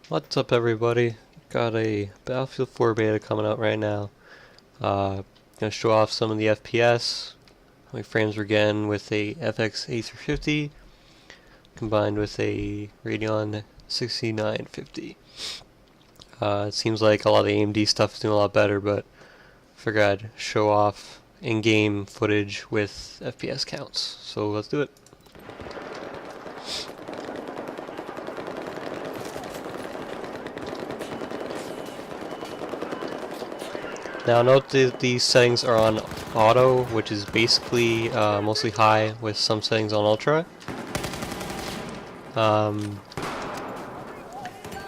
What's up, everybody? Got a Battlefield 4 beta coming out right now. Gonna show off some of the FPS, how many frames we're getting with a FX A350 combined with a Radeon 6950. It seems like a lot of AMD stuff is doing a lot better, but I figured I'd show off in-game footage with FPS counts. So let's do it. Now note that these settings are on auto, which is basically mostly high with some settings on ultra.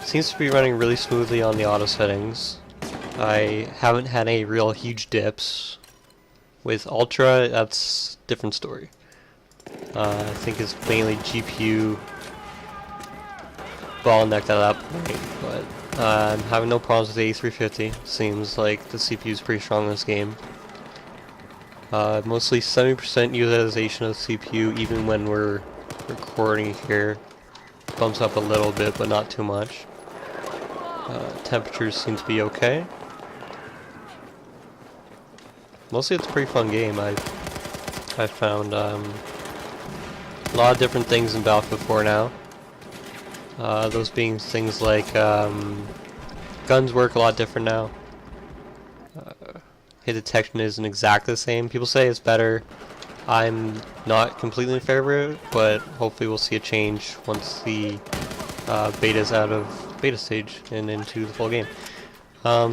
Seems to be running really smoothly on the auto settings. I haven't had any real huge dips. With ultra, that's a different story. I think it's mainly GPU bottlenecked at that point, but I'm having no problems with the A350. Seems like the CPU is pretty strong in this game. Mostly 70% utilization of the CPU, even when we're recording here. Bumps up a little bit, but not too much. Temperatures seem to be okay. Mostly it's a pretty fun game. I found a lot of different things in Battlefield 4 now. Those being things like guns work a lot different now. Hit detection isn't exactly the same. People say it's better. I'm not completely in favor of it, but hopefully we'll see a change once the beta's out of beta stage and into the full game.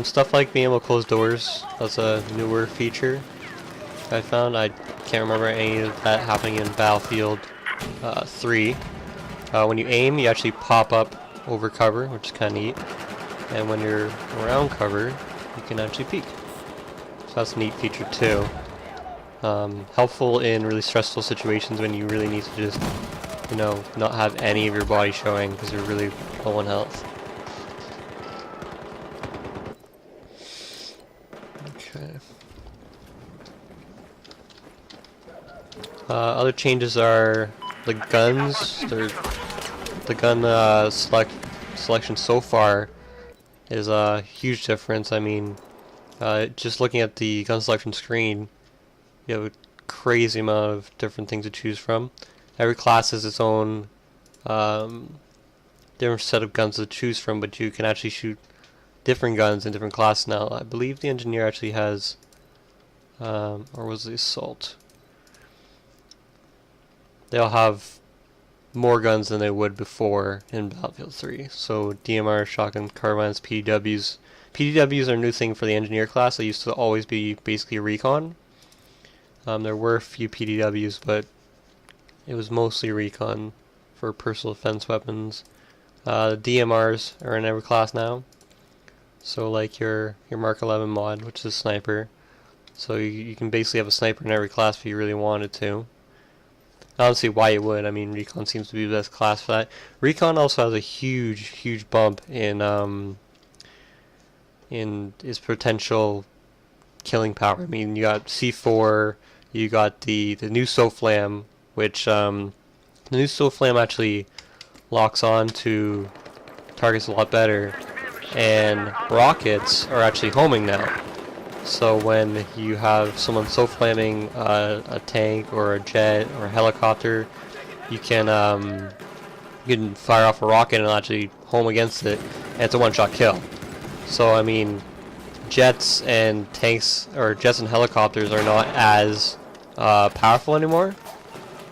Stuff like being able to close doors, that's a newer feature I found. I can't remember any of that happening in Battlefield 3. When you aim, you actually pop up over cover, which is kind of neat. And when you're around cover, you can actually peek. So that's a neat feature too. Helpful in really stressful situations when you really need to just, you know, not have any of your body showing because you're really low on health. Okay. Other changes are the guns. The gun selection so far is a huge difference. I mean, just looking at the gun selection screen, you have a crazy amount of different things to choose from. Every class has its own different set of guns to choose from, but you can actually shoot different guns in different classes now. I believe the engineer actually has, or was the assault? They'll have more guns than they would before in Battlefield 3. So DMR, shotgun, carbines, PDWs. PDWs are a new thing for the engineer class. They used to always be basically a recon. There were a few PDWs, but it was mostly recon for personal defense weapons. DMRs are in every class now. So like your Mark 11 mod, which is a sniper. So you can basically have a sniper in every class if you really wanted to. I don't see why you would. I mean, Recon seems to be the best class for that. Recon also has a huge bump in its potential killing power. I mean, you got C4, you got the new SOFLAM, which the new SOFLAM actually locks on to targets a lot better, and rockets are actually homing now. So when you have someone SOFLAMing a tank or a jet or a helicopter, you can fire off a rocket and it'll actually home against it, and it's a one-shot kill. So I mean, jets and tanks, or jets and helicopters, are not as powerful anymore,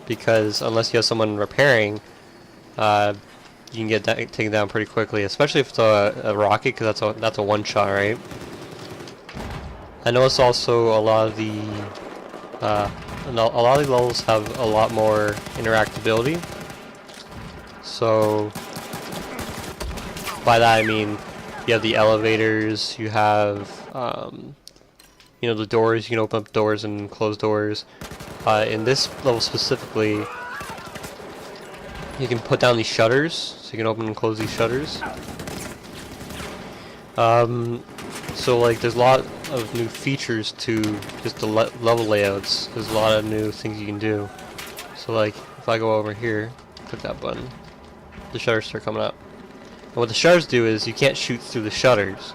because unless you have someone repairing, you can get taken down pretty quickly, especially if it's a rocket, because that's a one-shot, right? I noticed also a lot of the levels have a lot more interactability. So by that I mean you have the elevators, you have you know, the doors. You can open up doors and close doors. In this level specifically, you can put down these shutters, so you can open and close these shutters. So like there's a lot of new features to just the level layouts. There's a lot of new things you can do. So like if I go over here, click that button, the shutters start coming up. what the shutters do is you can't shoot through the shutters.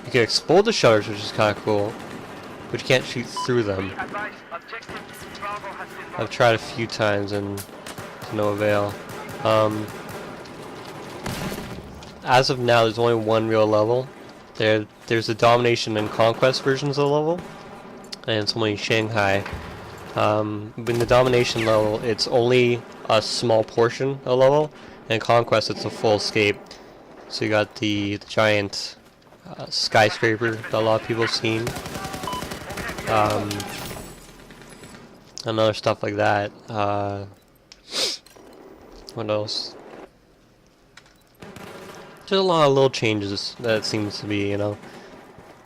You can explode the shutters, which is kind of cool, but you can't shoot through them. I've tried a few times and to no avail. As of now, there's only one real level. There's the Domination and Conquest versions of the level, and it's only Shanghai. In the Domination level, it's only a small portion of the level, and Conquest, it's a full escape. So you got the giant skyscraper that a lot of people have seen, and other stuff like that. What else? There's a lot of little changes that seems to be, you know.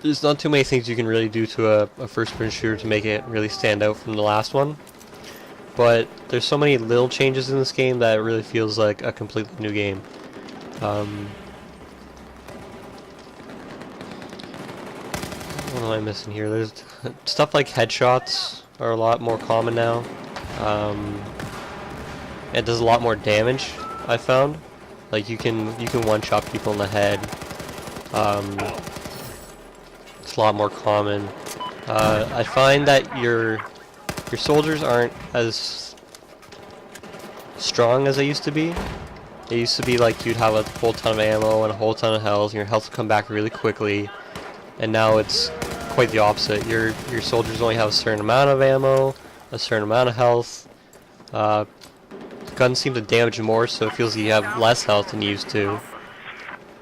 There's not too many things you can really do to a first-person shooter to make it really stand out from the last one. But there's so many little changes in this game that it really feels like a completely new game. What am I missing here? There's stuff like headshots are a lot more common now. It does a lot more damage, I found. Like you can one-shot people in the head. It's a lot more common. I find that your soldiers aren't as strong as they used to be. It used to be like you'd have a whole ton of ammo and a whole ton of health, and your health would come back really quickly. And now it's quite the opposite. Your soldiers only have a certain amount of ammo, a certain amount of health. Guns seem to damage more, so it feels like you have less health than you used to.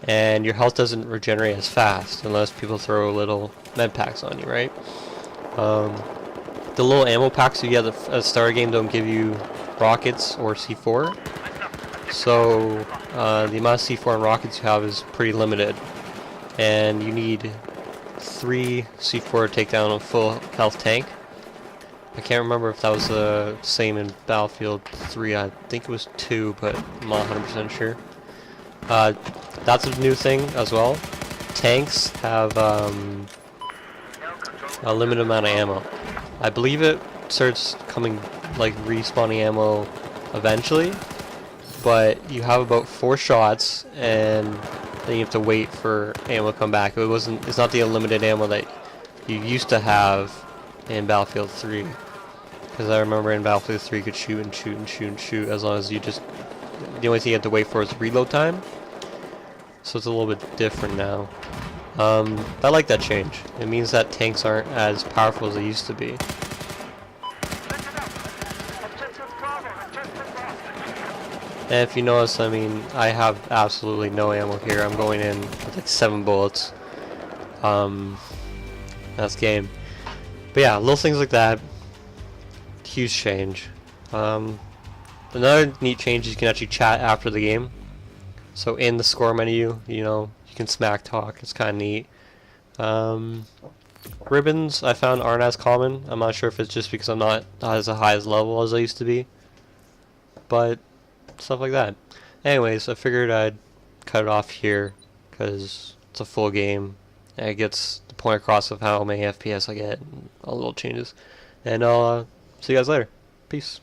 And your health doesn't regenerate as fast unless people throw little med packs on you, right? The little ammo packs you get at the start of the game don't give you rockets or C4. So the amount of C4 and rockets you have is pretty limited. And you need 3 C4 to take down a full health tank. I can't remember if that was the same in Battlefield 3. I think it was 2, but I'm not 100% sure. That's a new thing as well. Tanks have a limited amount of ammo. I believe it starts coming like respawning ammo eventually, but you have about 4 shots, and then you have to wait for ammo to come back. It's not the unlimited ammo that you used to have in Battlefield 3, because I remember in Battlefield 3 you could shoot and shoot and shoot and shoot as long as you just, the only thing you had to wait for is reload time. So it's a little bit different now. I like that change. It means that tanks aren't as powerful as they used to be. And if you notice, I mean, I have absolutely no ammo here. I'm going in with like 7 bullets. That's game. But yeah, little things like that. Huge change. Another neat change is you can actually chat after the game. So in the score menu, you know, you can smack talk. It's kind of neat. Ribbons I found aren't as common. I'm not sure if it's just because I'm not as high as level as I used to be. But stuff like that. Anyways, I figured I'd cut it off here because it's a full game and it gets the point across of how many FPS I get and all the little changes. And I'll see you guys later. Peace.